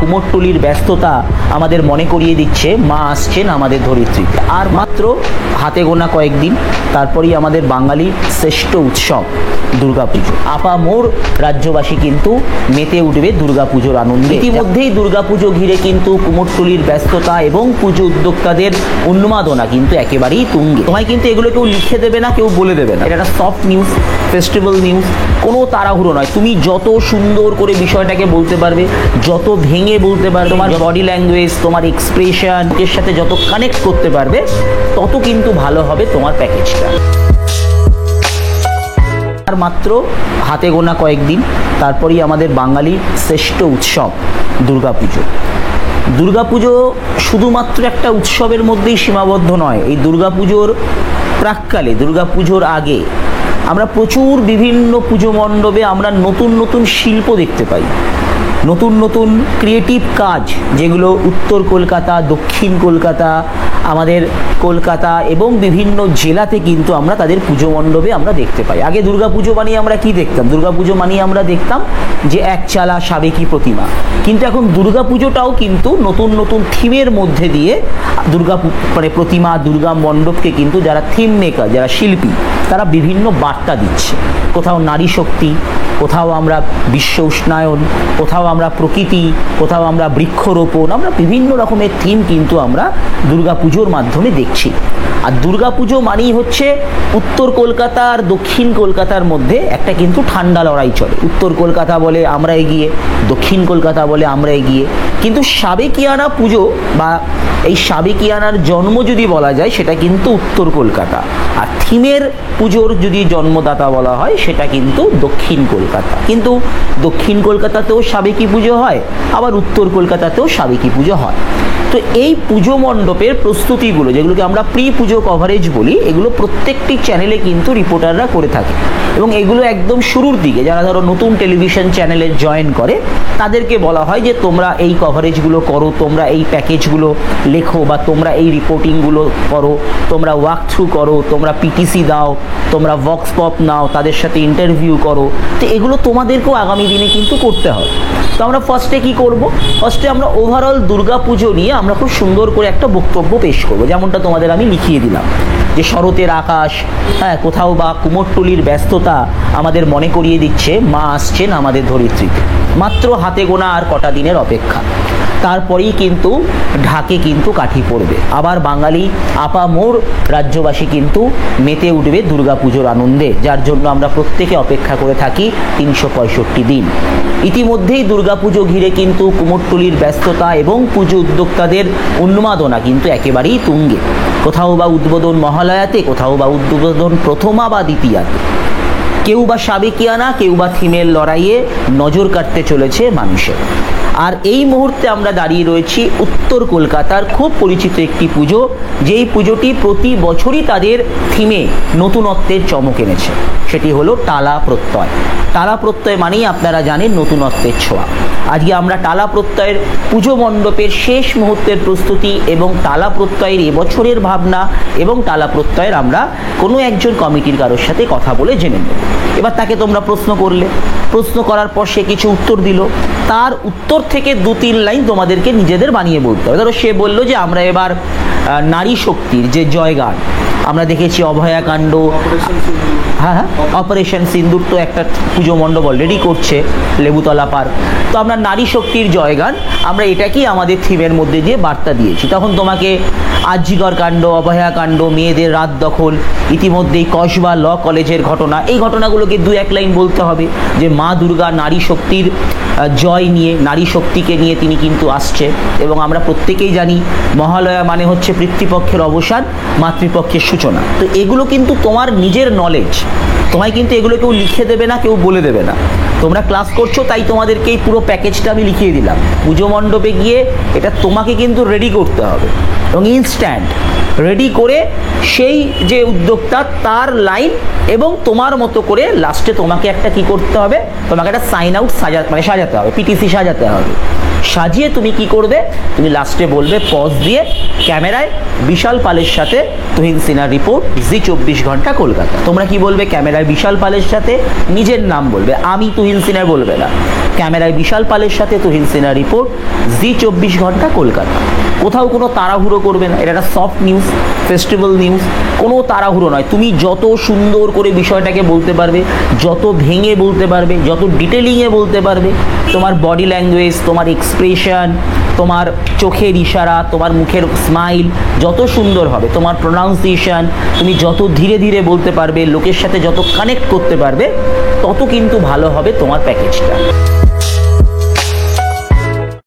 কুমোরটুলির ব্যস্ততা আমাদের মনে করিয়ে দিচ্ছে মা আসছেন আমাদের ধরিত্রীতে। আর মাত্র হাতে গোনা কয়েকদিন, তারপরেই আমাদের বাঙালির শ্রেষ্ঠ উৎসব দুর্গাপুজো। আপামোর রাজ্যবাসী কিন্তু মেতে উঠবে দুর্গাপুজোর আনন্দে। ইতিমধ্যেই দুর্গাপুজো ঘিরে কিন্তু কুমোরটুলির ব্যস্ততা এবং পুজো উদ্যোক্তাদের উন্মাদনা কিন্তু একেবারেই তুঙ্গে। তোমায় কিন্তু এগুলো কেউ লিখে দেবে না, কেউ বলে দেবে না। এটা একটা সফট নিউজ, ফেস্টিভ্যাল নিউজ, কোনো তাড়াহুড়ো নয়। তুমি যত সুন্দর করে বিষয়টাকে বলতে পারবে, যত ভেঙে বলতে পারবে, তোমার বডি ল্যাঙ্গুয়েজ, তোমার এক্সপ্রেশন এর সাথে যত কানেক্ট করতে পারবে, তত কিন্তু ভালো হবে তোমার প্যাকেজটা। আর মাত্র হাতে গোনা কয়েকদিন, তারপরেই আমাদের বাঙালির শ্রেষ্ঠ উৎসব দুর্গাপুজো। দুর্গাপুজো শুধুমাত্র একটা উৎসবের মধ্যেই সীমাবদ্ধ নয়। এই দুর্গাপুজোর প্রাক্কালে, দুর্গাপুজোর আগে আমরা প্রচুর বিভিন্ন পুজো মণ্ডপে আমরা নতুন নতুন শিল্প দেখতে পাই, নতুন নতুন ক্রিয়েটিভ কাজ, যেগুলো উত্তর কলকাতা, দক্ষিণ কলকাতা, আমাদের কলকাতা এবং বিভিন্ন জেলাতে কিন্তু আমরা তাদের পুজো মণ্ডপে আমরা দেখতে পাই। আগে দুর্গাপুজো বানিয়ে আমরা কি দেখতাম? দুর্গাপুজো বানিয়ে আমরা দেখতাম যে একচালা সাবেকি প্রতিমা। কিন্তু এখন দুর্গাপুজোটাও কিন্তু নতুন নতুন থিমের মধ্যে দিয়ে প্রতিমা, দুর্গা মণ্ডপকে কিন্তু যারা থিম মেকার, যারা শিল্পী, তারা বিভিন্ন বার্তা দিচ্ছে। কোথাও নারী শক্তি, কোথাও আমরা বিশ্ব উষ্ণায়ন, কোথাও আমরা প্রকৃতি, কোথাও আমরা বৃক্ষরোপণ, আমরা বিভিন্ন রকমের থিম কিন্তু আমরা দুর্গাপুজোর মাধ্যমে দেখছি। আর দুর্গাপুজো মানেই হচ্ছে উত্তর কলকাতা আর দক্ষিণ কলকাতার মধ্যে একটা কিন্তু ঠান্ডা লড়াই চলে। উত্তর কলকাতা বলে আমরা এগিয়ে, দক্ষিণ কলকাতা বলে আমরা এগিয়ে। কিন্তু সাবেকিয়ানা পুজো বা এই সাবেকিয়ানার জন্ম যদি বলা যায়, সেটা কিন্তু উত্তর কলকাতা। আর থিমের পুজোর যদি জন্মদাতা বলা হয়, সেটা কিন্তু দক্ষিণ কলকাতা। কিন্তু দক্ষিণ কলকাতাতেও সাবেকি পুজো হয়, আবার উত্তর কলকাতাতেও সাবেকি পুজো হয়। তো এই পুজো মণ্ডপের প্রস্তুতিগুলো, যেগুলোকে আমরা প্রি পুজো কভারেজ বলি, এগুলো প্রত্যেকটি চ্যানেলে কিন্তু রিপোর্টাররা করে থাকে। এবং এগুলো একদম শুরুর দিকে যারা ধরো নতুন টেলিভিশন চ্যানেলে জয়েন করে, তাদেরকে বলা হয় যে তোমরা এই কভারেজগুলো করো, তোমরা এই প্যাকেজগুলো লেখো, বা তোমরা এই রিপোর্টিংগুলো করো, তোমরা ওয়াক থ্রু করো, তোমরা পিটিসি দাও, তোমরা ভক্স পপ নাও, তাদের সাথে ইন্টারভিউ করো। তো এগুলো তোমাদেরকেও আগামী দিনে কিন্তু করতে হবে। তো আমরা ফার্স্টে কি করব? ফার্স্টে আমরা ওভারঅল দুর্গাপুজো নিয়ে আমরা খুব সুন্দর করে একটা বক্তব্য পেশ করব, যেমনটা তোমাদের আমি লিখিয়ে দিলাম যে শরতের আকাশ, কোথাও বা কুমোরটুলির ব্যস্ততা আমাদের মনে করিয়ে দিচ্ছে মা আসছেন আমাদের ধরিত্রীতে। মাত্র হাতে গোনা আর কটা দিনের অপেক্ষা, তারপরেই কিন্তু ঢাকে কিন্তু কাঠি পড়বে। আবার বাঙালি আপামোর রাজ্যবাসী কিন্তু মেতে উঠবে দুর্গাপুজোর আনন্দে, যার জন্য আমরা প্রত্যেকে অপেক্ষা করে থাকি 365 দিন। ইতিমধ্যেই দুর্গাপুজো ঘিরে কিন্তু কুমোরটুলির ব্যস্ততা এবং পুজো উদ্যোক্তাদের উন্মাদনা কিন্তু একেবারেই তুঙ্গে। কোথাও বা উদ্বোধন মহালয়াতে, কোথাও বা উদ্বোধন প্রথমা বা দ্বিতীয়াতে, কেউ বা সাবেকিয়ানা, কেউ বা থিমের লড়াইয়ে নজর কাটতে চলেছে মানুষের। আর এই মুহূর্তে আমরা দাঁড়িয়ে রয়েছি উত্তর কলকাতার খুব পরিচিত একটি পুজো, যেই পুজোটি প্রতি বছরই তাদের থিমে নতুনত্বের চমক এনেছে। সেটি হলো টালা প্রত্যয়। টালা প্রত্যয় মানেই আপনারা জানেন নতুনত্বের ছোঁয়া। আজকে আমরা টালা প্রত্যয়ের পুজো মণ্ডপের শেষ মুহূর্তের প্রস্তুতি এবং টালা প্রত্যয়ের এবছরের ভাবনা এবং টালা প্রত্যয়ের আমরা কোনো একজন কমিটির কারোর সাথে কথা বলে জেনে নেব। এবার তাকে তোমরা প্রশ্ন করলে, প্রশ্ন করার পর সে কিছু উত্তর দিল, তার উত্তর থেকে 2-3 লাইন তোমাদেরকে নিজেদের বানিয়ে বলতে হবে। ধরো সে বললো যে আমরা এবার নারী শক্তির যে জয়গান আমরা দেখেছি, অভয়াকাণ্ড, অপারেশন সিন্দুর তো একটা পুজো মণ্ডপ অলরেডি করছে লেবুতলা পার্ক। তো আমরা নারী শক্তির জয়গান, আমরা এটাকেই আমাদের থিমের মধ্যে দিয়ে বার্তা দিয়েছি। তখন তোমাকে আজিকর কাণ্ড, অভয়াকাণ্ড, মেয়েদের রাত দখল, ইতিমধ্যেই কসবা ল কলেজের ঘটনা, এই ঘটনাগুলোকে 2-1 লাইন বলতে হবে যে মা দুর্গা নারী শক্তির জয় নিয়ে, নারী শক্তিকে নিয়ে তিনি কিন্তু আসছে। এবং আমরা প্রত্যেকেই জানি মহালয়া মানে হচ্ছে পিতৃপক্ষের অবসান, মাতৃপক্ষের সূচনা। তো এগুলো কিন্তু তোমার নিজের নলেজ, তোমায় কিন্তু এগুলো কেউ লিখে দেবে না, কেউ বলে দেবে না। তোমরা ক্লাস করছো তাই তোমাদেরকে এই পুরো প্যাকেজটা আমি লিখিয়ে দিলাম। পুজো মণ্ডপে গিয়ে এটা তোমাকে কিন্তু রেডি করতে হবে এবং ইনস্ট্যান্ট রেডি করে সেই যে উদ্যোক্তা তার লাইন এবং তোমার মতো করে লাস্টে তোমাকে একটা কি করতে হবে, তোমাকে একটা সাইন আউট সাজাতে হবে, পিটিসি সাজাতে হবে। সাজিয়ে তুমি কি করবে, তুমি লাস্টে বলবে পজ দিয়ে ক্যামেরায় বিশাল পালের সাথে তুহিন সিনহার রিপোর্ট, জি 24 ঘন্টা কলকাতা। তোমরা কি বলবে, ক্যামেরায় বিশাল পালের সাথে নিজের নাম বলবে, আমি তুহিন সিনহা বলবে না, ক্যামেরায় বিশাল পালের সাথে তুহিন সিনহার রিপোর্ট, জি 24 ঘন্টা কলকাতা। কোথাও কোনো তাড়াহুড়ো করবে না, এটা একটা সফট নিউজ, ফেস্টিভ্যাল নিউজ, কোনো তাড়াহুড়ো নয়। তুমি যত সুন্দর করে বিষয়টাকে বলতে পারবে, যত ভেঙে বলতে পারবে, যত ডিটেলিংয়ে বলতে পারবে, তোমার বডি ল্যাঙ্গুয়েজ, তোমার এক্সপ্রেশন, তোমার চোখের ইশারা, তোমার মুখের স্মাইল যত সুন্দর হবে, তোমার প্রোনাউন্সিয়েশন, তুমি যত ধীরে ধীরে বলতে পারবে, লোকের সাথে যত কানেক্ট করতে পারবে, তত কিন্তু ভালো হবে তোমার প্যাকেজটা।